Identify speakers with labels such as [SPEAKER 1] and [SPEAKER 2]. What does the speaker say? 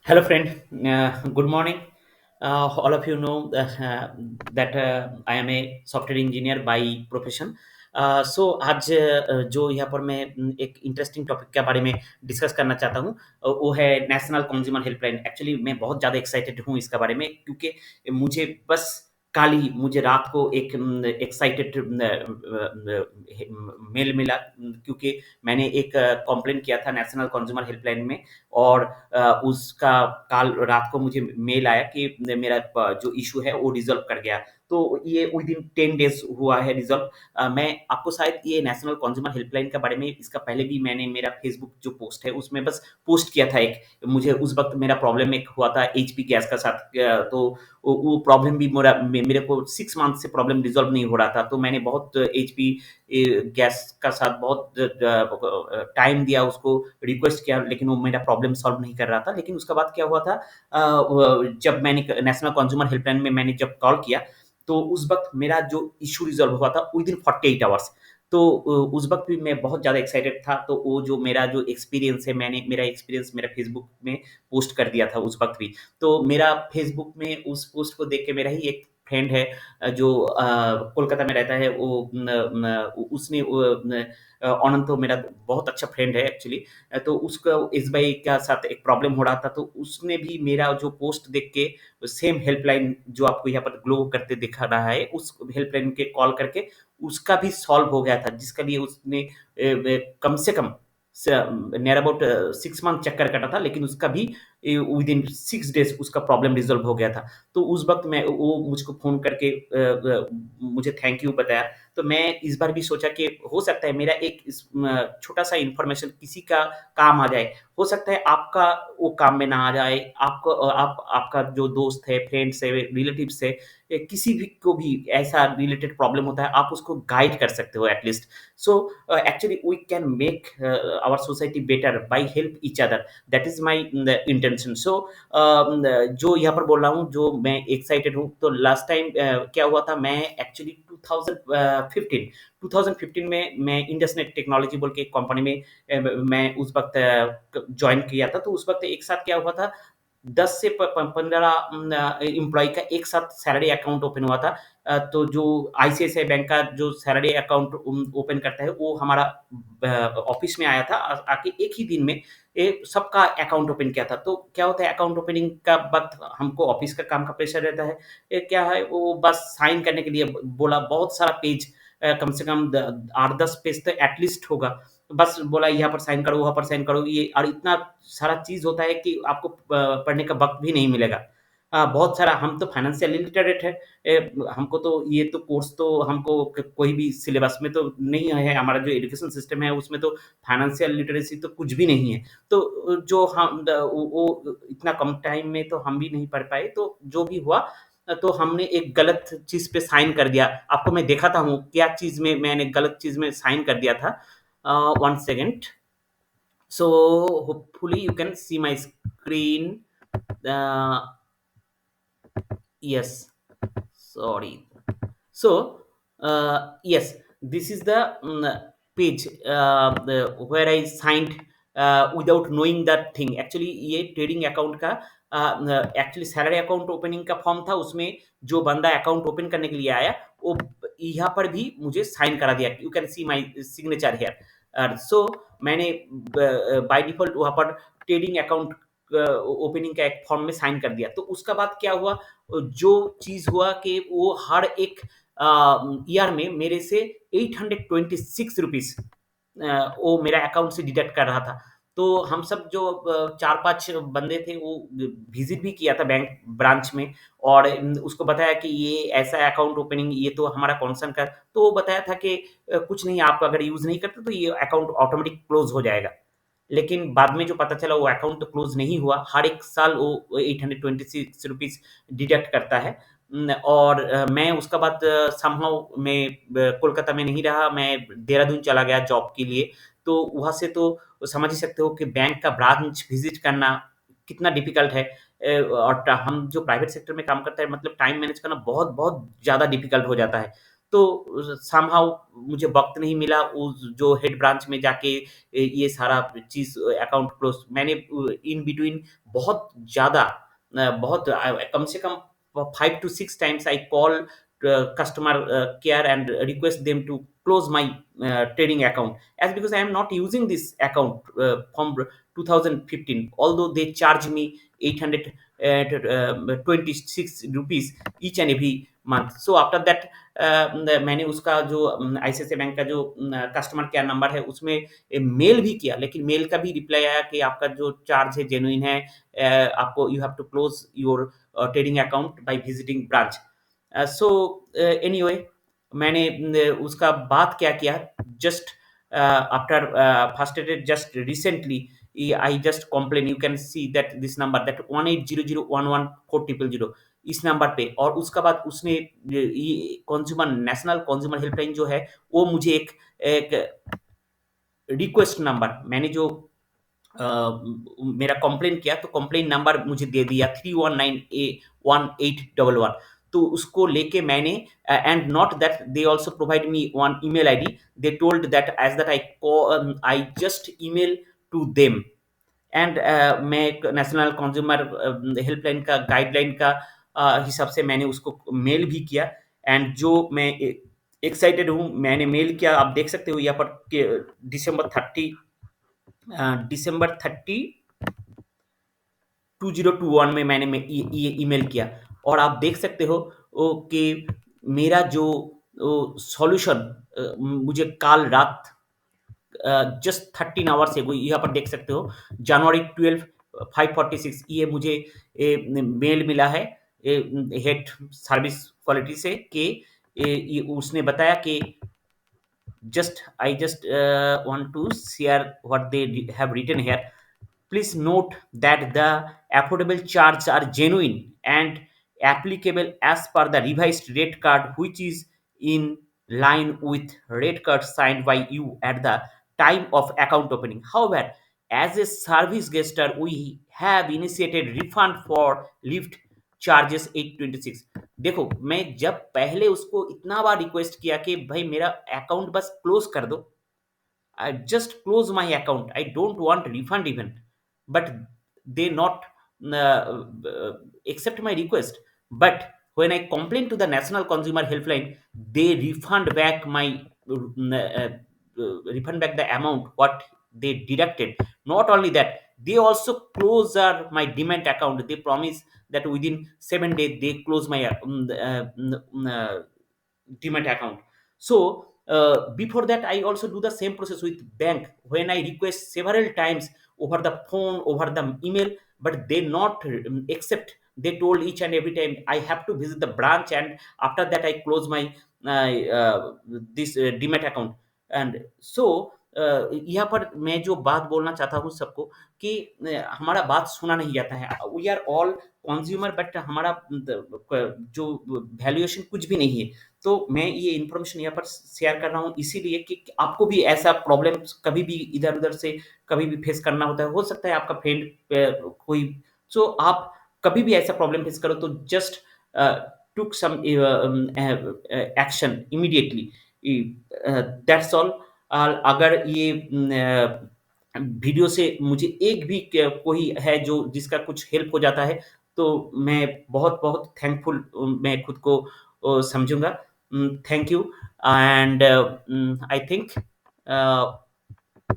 [SPEAKER 1] Hello, friend. Good morning. All of you know that I am a software engineer by profession. सो आज जो यहाँ पर मैं एक इंटरेस्टिंग टॉपिक के बारे में डिस्कस करना चाहता हूँ, वो है नेशनल कंज्यूमर हेल्पलाइन। एक्चुअली मैं बहुत ज़्यादा एक्साइटेड हूँ इसके बारे में, क्योंकि मुझे बस कल ही मुझे रात को एक एक्साइटेड मेल मिला, क्योंकि मैंने एक कंप्लेंट किया था नेशनल कंज्यूमर हेल्पलाइन में। और उसका कल रात को मुझे मेल आया कि मेरा जो इशू है वो रिज़ॉल्व कर गया। तो ये विदिन 10 डेज़ हुआ है रिज़ॉल्व। मैं आपको शायद ये नेशनल कंज्यूमर हेल्पलाइन के बारे में इसका पहले भी मैंने मेरा फेसबुक जो पोस्ट है उसमें बस पोस्ट किया था एक। मुझे उस वक़्त मेरा प्रॉब्लम एक हुआ था एचपी गैस का साथ, तो वो प्रॉब्लम भी मेरे को 6 मंथ से प्रॉब्लम रिज़ॉल्व नहीं हो रहा था। तो मैंने बहुत एचपी गैस का साथ बहुत टाइम दिया, उसको रिक्वेस्ट किया, लेकिन वो मेरा प्रॉब्लम सॉल्व नहीं कर रहा था। लेकिन उसके बाद क्या हुआ था, जब मैंने नेशनल कंज्यूमर हेल्पलाइन में मैंने जब कॉल किया, तो उस वक़्त मेरा जो इश्यू रिज़ॉल्व हुआ था विदिन 48 आवर्स। तो उस वक़्त भी मैं बहुत ज़्यादा एक्साइटेड था। तो वो जो मेरा जो एक्सपीरियंस है, मैंने मेरा एक्सपीरियंस मेरा फेसबुक में पोस्ट कर दिया था उस वक़्त भी। तो मेरा फेसबुक में उस पोस्ट को देख के मेरा ही एक फ्रेंड है, जो कोलकाता में रहता है, वो उसने अनंत, तो मेरा बहुत अच्छा फ्रेंड है एक्चुअली। तो उसका एसबीआई के साथ एक प्रॉब्लम हो रहा था, तो उसने भी मेरा जो पोस्ट देख के सेम हेल्पलाइन जो आपको यहाँ पर ग्लो करते दिखा रहा है, उस हेल्पलाइन के कॉल करके उसका भी सॉल्व हो गया था, जिसके लिए उसने कम से कम नियर अबाउट 6 मंथ चक्कर काटा था, लेकिन उसका भी विदिन 6 डेज़ उसका प्रॉब्लम रिज़ॉल्व हो गया था। तो उस वक़्त मैं वो मुझको फ़ोन करके मुझे थैंक यू बताया। तो मैं इस बार भी सोचा कि हो सकता है मेरा एक छोटा-सा इन्फॉर्मेशन किसी का काम आ जाए। हो सकता है आपका वो काम में ना आ जाए, आपको आपका जो दोस्त है, फ्रेंड्स है, रिलेटिव्स है, किसी भी को भी ऐसा रिलेटेड प्रॉब्लम होता है, आप उसको गाइड कर सकते हो at least. So actually we can make our society better by help each other. That is my intention. So जो यहाँ पर बोल रहा हूँ, जो मैं एक्साइटेड हूँ, तो लास्ट टाइम क्या हुआ था, मैं एक्चुअली 2015 में मैं इंडसनेट टेक्नोलॉजी बोल के एक कंपनी में मैं उस वक़्त जॉइन किया था। तो उस वक़्त एक साथ क्या हुआ था, 10 से प प 15 एम्प्लॉयी का एक साथ सैलरी अकाउंट ओपन हुआ था। तो जो आईसीआईसीआई बैंक का जो सैलरी अकाउंट ओपन करता है, वो हमारा ऑफ़िस में आया था। आके एक ही दिन में सबका अकाउंट ओपन किया था। तो क्या होता है, अकाउंट ओपनिंग का वक़्त हमको ऑफ़िस का काम का प्रेशर रहता है। क्या है, वो बस साइन करने के लिए बोला, बहुत सारा पेज, कम से कम 8-10 पेज तो एट लीस्ट होगा। बस बोला यहाँ पर साइन करो, वहाँ पर साइन करो, ये और इतना सारा चीज़ होता है कि आपको पढ़ने का वक़्त भी नहीं मिलेगा। बहुत सारा, हम तो फाइनेंशियल लिटरेट है। हमको तो ये तो कोर्स तो हमको कोई भी सिलेबस में तो नहीं है। हमारा जो एजुकेशन सिस्टम है उसमें तो फाइनेंशियल लिटरेसी तो कुछ भी नहीं है। तो जो हम वो इतना कम टाइम में तो हम भी नहीं पढ़ पाए। तो जो भी हुआ, तो हमने एक गलत चीज़ पे साइन कर दिया। आपको मैं दिखाता हूँ क्या चीज़ में मैंने गलत चीज़ में साइन कर दिया था। 1 second. So hopefully you can see my screen. Uh, yes, sorry. So yes, this is the page where I signed without knowing that thing. Actually ये ट्रेडिंग अकाउंट का एक्चुअली सैलरी अकाउंट ओपनिंग का form था। उसमें जो बंदा account open करने के लिए आया, वो यहाँ पर भी मुझे साइन करा दिया। You can see my signature here. So मैंने बाय डिफ़ॉल्ट वहाँ पर ट्रेडिंग अकाउंट ओपनिंग का एक फॉर्म में साइन कर दिया। तो उसका बाद क्या हुआ, जो चीज़ हुआ कि वो हर एक ईयर में मेरे से ₹826 वो मेरा अकाउंट से डिडक्ट कर रहा था। तो हम सब जो 4-5 बंदे थे, वो विज़िट भी किया था बैंक ब्रांच में, और उसको बताया कि ये ऐसा अकाउंट ओपनिंग, ये तो हमारा कॉन्सर्न का। तो वो बताया था कि कुछ नहीं, आप अगर यूज़ नहीं करते तो ये अकाउंट ऑटोमेटिक क्लोज़ हो जाएगा। लेकिन बाद में जो पता चला, वो अकाउंट तो क्लोज़ नहीं हुआ। हर एक साल वो ₹826 डिडक्ट करता है। और मैं उसका बाद समहाउ मैं कोलकाता में नहीं रहा, मैं देहरादून चला गया जॉब के लिए। तो वहाँ से तो समझ ही सकते हो कि बैंक का ब्रांच विज़िट करना कितना डिफ़िकल्ट है। और हम जो प्राइवेट सेक्टर में काम करते हैं, मतलब टाइम मैनेज करना बहुत-बहुत ज़्यादा डिफ़िकल्ट हो जाता है। तो समहाउ मुझे वक़्त नहीं मिला उस जो हेड ब्रांच में जाके ये सारा चीज़ अकाउंट क्लोज़ मैंने इन बिटवीन बहुत ज़्यादा बहुत कम से कम 5 to 6 times I call customer care and request them to close my trading account, as because I am not using this account from 2015, although they charge me 826 rupees each and every month. So after that मैंने उसका जो ICICI bank का जो customer care number है उसमें mail भी किया, लेकिन मेल का भी रिप्लाई आया कि आपका जो चार्ज है जेन्युइन है, आपको you have to close your trading account by visiting branch. So anyway मैंने उसका बाद क्या किया, just after frustrated just recently, I just complain, you can see that this number that 1800114000 इस नंबर पे, और उसका बाद उसने ये कंज्यूमर नेशनल कंज्यूमर हेल्पलाइन जो है वो मुझे एक रिक्वेस्ट नंबर, मैंने जो मेरा कंप्लेन किया तो कंप्लेन नंबर मुझे दे दिया 319A1811। तो उसको लेके मैंने and not that they also provide me one email ID, they told that as that I just email to them, and मैं एक नेशनल कंज्यूमर हेल्पलाइन का गाइडलाइन का हिसाब से मैंने उसको मेल भी किया, एंड जो मैं एक्साइटेड हूँ, मैंने मेल किया, आप देख सकते हो यहाँ पर दिसंबर 30 दिसंबर 30 2021 में मैंने ये ईमेल किया, और आप देख सकते हो कि मेरा जो सॉल्यूशन मुझे काल रात जस्ट 13 आवर्स एगो यहाँ पर देख सकते हो, जनवरी 12 5:46 ये मुझे मेल मिला है हेड सर्विस क्वालिटी से कि ये उसने बताया कि just want to share what they have written here. Please note that the affordable charges are genuine and applicable as per the revised rate card, which is in line with rate card signed by you at the time of account opening. However, as a service gesture, we have initiated refund for lift charges 826। देखो, मैं जब पहले उसको इतना बार request किया कि भाई मेरा अकाउंट बस क्लोज कर दो, I just close my account. I don't want refund even, but they not accept my request. But when I complain to the National Consumer Helpline, they refund back the amount what they deducted. Not only that, they also close my demand account. They promise that within 7 days they close my demat account. So before that I also do the same process with bank, when I request several times over the phone, over the email, but they not accept. They told each and every time I have to visit the branch, and after that I close my this demat account। And so यहाँ पर मैं जो बात बोलना चाहता हूँ सबको कि हमारा बात सुना नहीं जाता है, we are all consumer, but हमारा जो वैल्यूएशन कुछ भी नहीं है। तो मैं ये इन्फॉर्मेशन यहाँ पर शेयर कर रहा हूँ इसीलिए कि आपको भी ऐसा प्रॉब्लम कभी भी इधर-उधर से कभी भी फेस करना होता है। हो सकता है आपका फ्रेंड कोई, सो आप कभी भी ऐसा प्रॉब्लम फेस करो तो just took some action immediately, that's all. अगर ये वीडियो से मुझे एक भी कोई है जो जिसका कुछ हेल्प हो जाता है, तो मैं बहुत-बहुत थैंकफुल मैं खुद को समझूँगा। Thank you, and I think